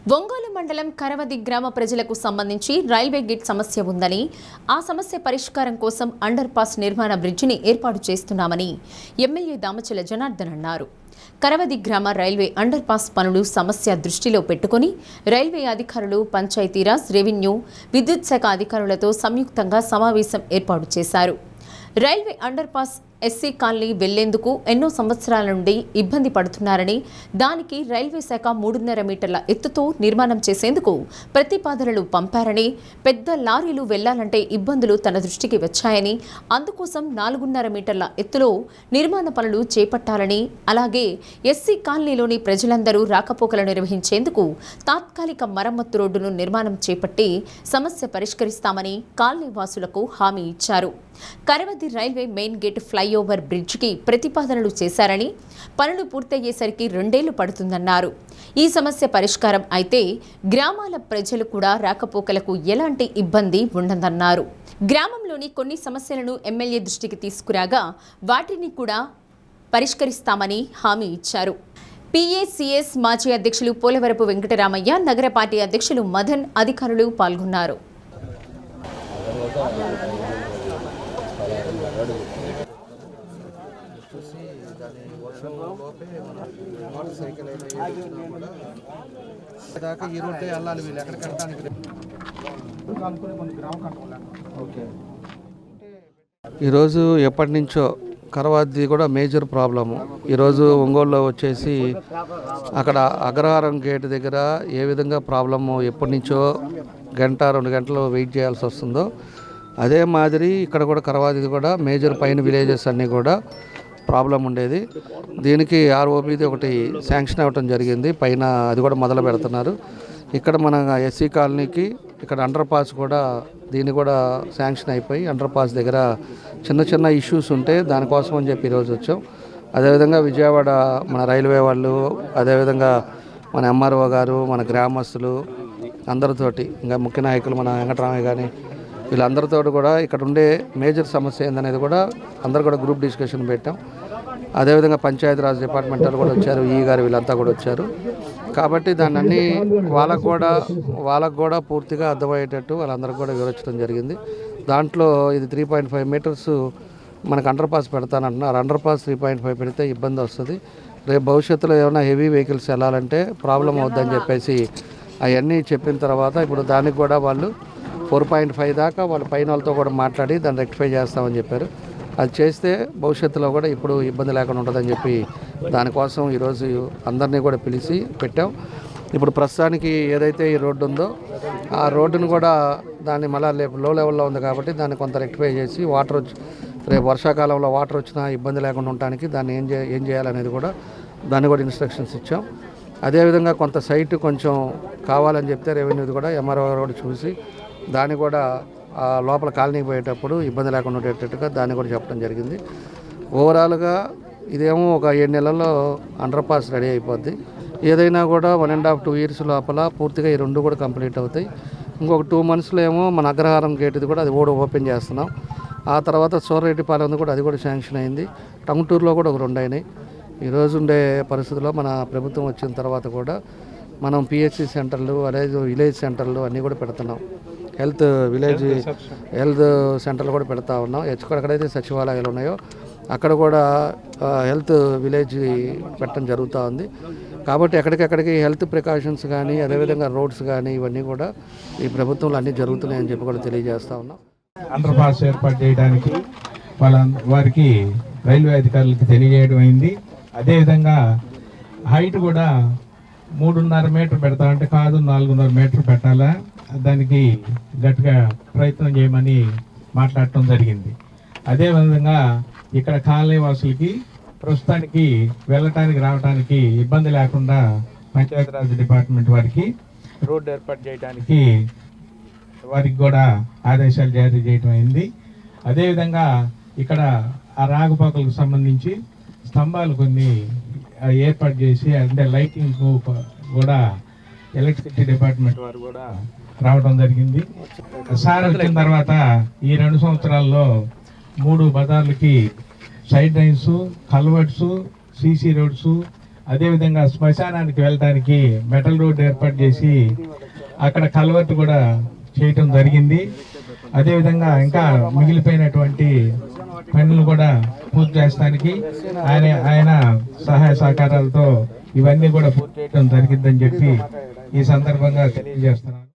ఒంగోలు మండలం కరవది గ్రామ ప్రజలకు సంబంధించి రైల్వే గేట్ సమస్య ఉందని, ఆ సమస్య పరిష్కారం కోసం అండర్ పాస్ నిర్మాణ బ్రిడ్జిని ఏర్పాటు చేస్తున్నామని ఎమ్మెల్యే దామచల జనార్దన్ అన్నారు. కరవది గ్రామ రైల్వే అండర్ పాస్ పనులు సమస్య దృష్టిలో పెట్టుకుని రైల్వే అధికారులు, పంచాయతీరాజ్, రెవెన్యూ, విద్యుత్ శాఖ అధికారులతో సంయుక్తంగా సమావేశం ఏర్పాటు చేశారు. Railway under pass SC colony వెళ్లేందుకు ఎన్నో సంవత్సరాల నుండి ఇబ్బంది పడుతున్నారని, దానికి రైల్వే శాఖ 3.5 మీటర్ల ఎత్తుతో నిర్మాణం చేసేందుకు ప్రతిపాదనలు పంపారని, పెద్ద లారీలు వెళ్లాలంటే ఇబ్బందులు తన దృష్టికి వచ్చాయని, అందుకోసం 4.5 మీటర్ల ఎత్తులో నిర్మాణ పనులు చేపట్టాలని, అలాగే ఎస్సీ కాలనీలోని ప్రజలందరూ రాకపోకలు నిర్వహించేందుకు తాత్కాలిక మరమ్మత్తు రోడ్డును నిర్మాణం చేపట్టి సమస్య పరిష్కరిస్తామని కాలనీ వాసులకు హామీ ఇచ్చారు. కరవది రైల్వే మెయిన్ గేట్ ఫ్లైఓవర్ బ్రిడ్జికి ప్రతిపాదనలు చేశారని, పనులు పూర్తయ్యేసరికి 2 ఏళ్లు పడుతుందన్నారు. ఈ సమస్య పరిష్కారం అయితే గ్రామాల ప్రజలు కూడా రాకపోకలకు ఎలాంటి ఇబ్బంది ఉండదన్నారు. గ్రామంలోని కొన్ని సమస్యలను ఎమ్మెల్యే దృష్టికి తీసుకురాగా వాటిని కూడా పరిష్కరిస్తామని హామీ ఇచ్చారు. పిఏసిఎస్ మాజీ అధ్యక్షులు పోలవరపు వెంకటరామయ్య, నగర పార్టీ అధ్యక్షులు మదన్, అధికారులు పాల్గొన్నారు. ఈరోజు ఎప్పటి నుంచో కరవాది కూడా మేజర్ ప్రాబ్లము. ఈరోజు ఒంగోలులో వచ్చేసి అక్కడ అగ్రహారం గేట్ దగ్గర ఏ విధంగా ప్రాబ్లము ఎప్పటి నుంచో 1-2 గంటలు వెయిట్ చేయాల్సి వస్తుందో, అదే మాదిరి ఇక్కడ కూడా కరవాది కూడా మేజర్ పైన విలేజెస్ అన్నీ కూడా ప్రాబ్లం ఉండేది. దీనికి ఆర్ఓబిది ఒకటి శాంక్షన్ అవ్వటం జరిగింది, పైన అది కూడా మొదలు పెడుతున్నారు. ఇక్కడ మన ఎస్సీ కాలనీకి ఇక్కడ అండర్ పాస్ కూడా దీన్ని కూడా శాంక్షన్ అయిపోయి అండర్ పాస్ దగ్గర చిన్న చిన్న ఇష్యూస్ ఉంటే దానికోసం అని చెప్పి ఈరోజు వచ్చాం. అదేవిధంగా విజయవాడ మన రైల్వే వాళ్ళు, అదేవిధంగా మన ఎంఆర్ఓ గారు, మన గ్రామస్తులు అందరితోటి, ఇంకా ముఖ్య నాయకులు మన వెంకటరామయ్య కానీ వీళ్ళందరితో కూడా ఇక్కడ ఉండే మేజర్ సమస్య ఏందనేది కూడా అందరు కూడా గ్రూప్ డిస్కషన్ పెట్టాం. అదేవిధంగా పంచాయతీరాజ్ డిపార్ట్మెంట్ వాళ్ళు కూడా వచ్చారు, ఈ గారు వీళ్ళంతా కూడా వచ్చారు. కాబట్టి దాన్ని అన్నీ వాళ్ళకు కూడా పూర్తిగా అర్థమయ్యేటట్టు వాళ్ళందరికీ కూడా వివరించడం జరిగింది. దాంట్లో ఇది 3.5 మీటర్స్ మనకు అండర్ పాస్ పెడతానంటున్నారు. అండర్ పాస్ 3.5 పెడితే ఇబ్బంది వస్తుంది. రేపు భవిష్యత్తులో ఏమైనా హెవీ వెహికల్స్ వెళ్ళాలంటే ప్రాబ్లం అవుద్దని చెప్పేసి అవన్నీ చెప్పిన తర్వాత ఇప్పుడు దానికి కూడా వాళ్ళు 4.5 దాకా వాళ్ళ పైన వాళ్ళతో కూడా మాట్లాడి దాన్ని రెక్టిఫై చేస్తామని చెప్పారు. అది చేస్తే భవిష్యత్తులో కూడా ఇప్పుడు ఇబ్బంది లేకుండా ఉంటుందని చెప్పి దానికోసం ఈరోజు అందరినీ కూడా పిలిచి పెట్టాం. ఇప్పుడు ప్రస్తుతానికి ఏదైతే ఈ రోడ్డు ఉందో ఆ రోడ్డును కూడా దాన్ని మళ్ళీ లో లెవెల్లో ఉంది కాబట్టి దాన్ని కొంత రెక్టిఫై చేసి రేపు వర్షాకాలంలో వాటర్ వచ్చినా ఇబ్బంది లేకుండా ఉండటానికి దాన్ని ఏం చేయాలనేది కూడా దాన్ని కూడా ఇన్స్ట్రక్షన్స్ ఇచ్చాం. అదేవిధంగా కొంత సైట్ కొంచెం కావాలని చెప్తే రెవెన్యూది కూడా ఎంఆర్ఓ కూడా చూసి దాన్ని కూడా లోపల కాలనీకి పోయేటప్పుడు ఇబ్బంది లేకుండా ఉండేటట్టుగా దాన్ని కూడా చెప్పడం జరిగింది. ఓవరాల్గా ఇదేమో ఒక 7 నెలల్లో అండర్ పాస్ రెడీ అయిపోద్ది. ఏదైనా కూడా 1.5-2 ఇయర్స్ లోపల పూర్తిగా ఈ 2 కూడా కంప్లీట్ అవుతాయి. ఇంకొక 2 మంత్స్లో ఏమో మన అగ్రహారం గేట్ది కూడా అది కూడా ఓపెన్ చేస్తున్నాం. ఆ తర్వాత సూర్రెడ్డిపాలెం కూడా అది కూడా శాంక్షన్ అయింది. టంగుటూరులో కూడా ఒక 2 అయినాయి. ఈరోజు ఉండే పరిస్థితుల్లో మన ప్రభుత్వం వచ్చిన తర్వాత కూడా మనం పిహెచ్సి సెంటర్లు, అలాగే విలేజ్ సెంటర్లు అన్నీ కూడా పెడుతున్నాం. హెల్త్ సెంటర్లు కూడా పెడతా ఉన్నాం. ఎక్కడెక్కడైతే సచివాలయాలు ఉన్నాయో అక్కడ కూడా హెల్త్ విలేజ్ పెట్టడం జరుగుతూ ఉంది. కాబట్టి ఎక్కడికెక్కడికి హెల్త్ ప్రికాషన్స్ కానీ, అదేవిధంగా రోడ్స్ కానీ ఇవన్నీ కూడా ఈ ప్రభుత్వంలో అన్నీ జరుగుతున్నాయని చెప్పి కూడా తెలియజేస్తూ ఉన్నాం. అండర్ పాస్ ఏర్పాటు చేయడానికి వారికి రైల్వే అధికారులకు తెలియజేయడం అయింది. అదేవిధంగా హైట్ కూడా 3.5 మీటర్ పెడతామంటే కాదు 4.5 మీటర్ పెట్టాలా, దానికి గట్టిగా ప్రయత్నం చేయమని మాట్లాడటం జరిగింది. అదేవిధంగా ఇక్కడ కాలనీ వాసులకి ప్రస్తుతానికి వెళ్ళటానికి రావడానికి ఇబ్బంది లేకుండా పంచాయతీరాజ్ డిపార్ట్మెంట్ వారికి రోడ్డు ఏర్పాటు చేయడానికి వారికి కూడా ఆదేశాలు జారీ చేయడం అయింది. అదేవిధంగా ఇక్కడ ఆ రాకపోకలకు సంబంధించి స్తంభాలు కొన్ని ఏర్పాటు చేసి, అంటే లైటింగ్ కూడా ఎలక్ట్రిసిటీ డిపార్ట్మెంట్ వారు కూడా రావడం జరిగింది. సార్ వచ్చిన తర్వాత ఈ 2 సంవత్సరాల్లో 3 బజార్లకి side lines, culverts, CC roads, అదేవిధంగా శ్మశానానికి వెళ్ళడానికి మెటల్ రోడ్ ఏర్పాటు చేసి అక్కడ కల్వర్ట్ కూడా చేయటం జరిగింది. అదేవిధంగా ఇంకా మిగిలిపోయినటువంటి పనులు కూడా పూర్తి చేస్తానికి ఆయన సహాయ సహకారాలతో ఇవన్నీ కూడా పూర్తి చేయడం జరిగిందని చెప్పి ఈ సందర్భంగా తెలియజేస్తున్నాను.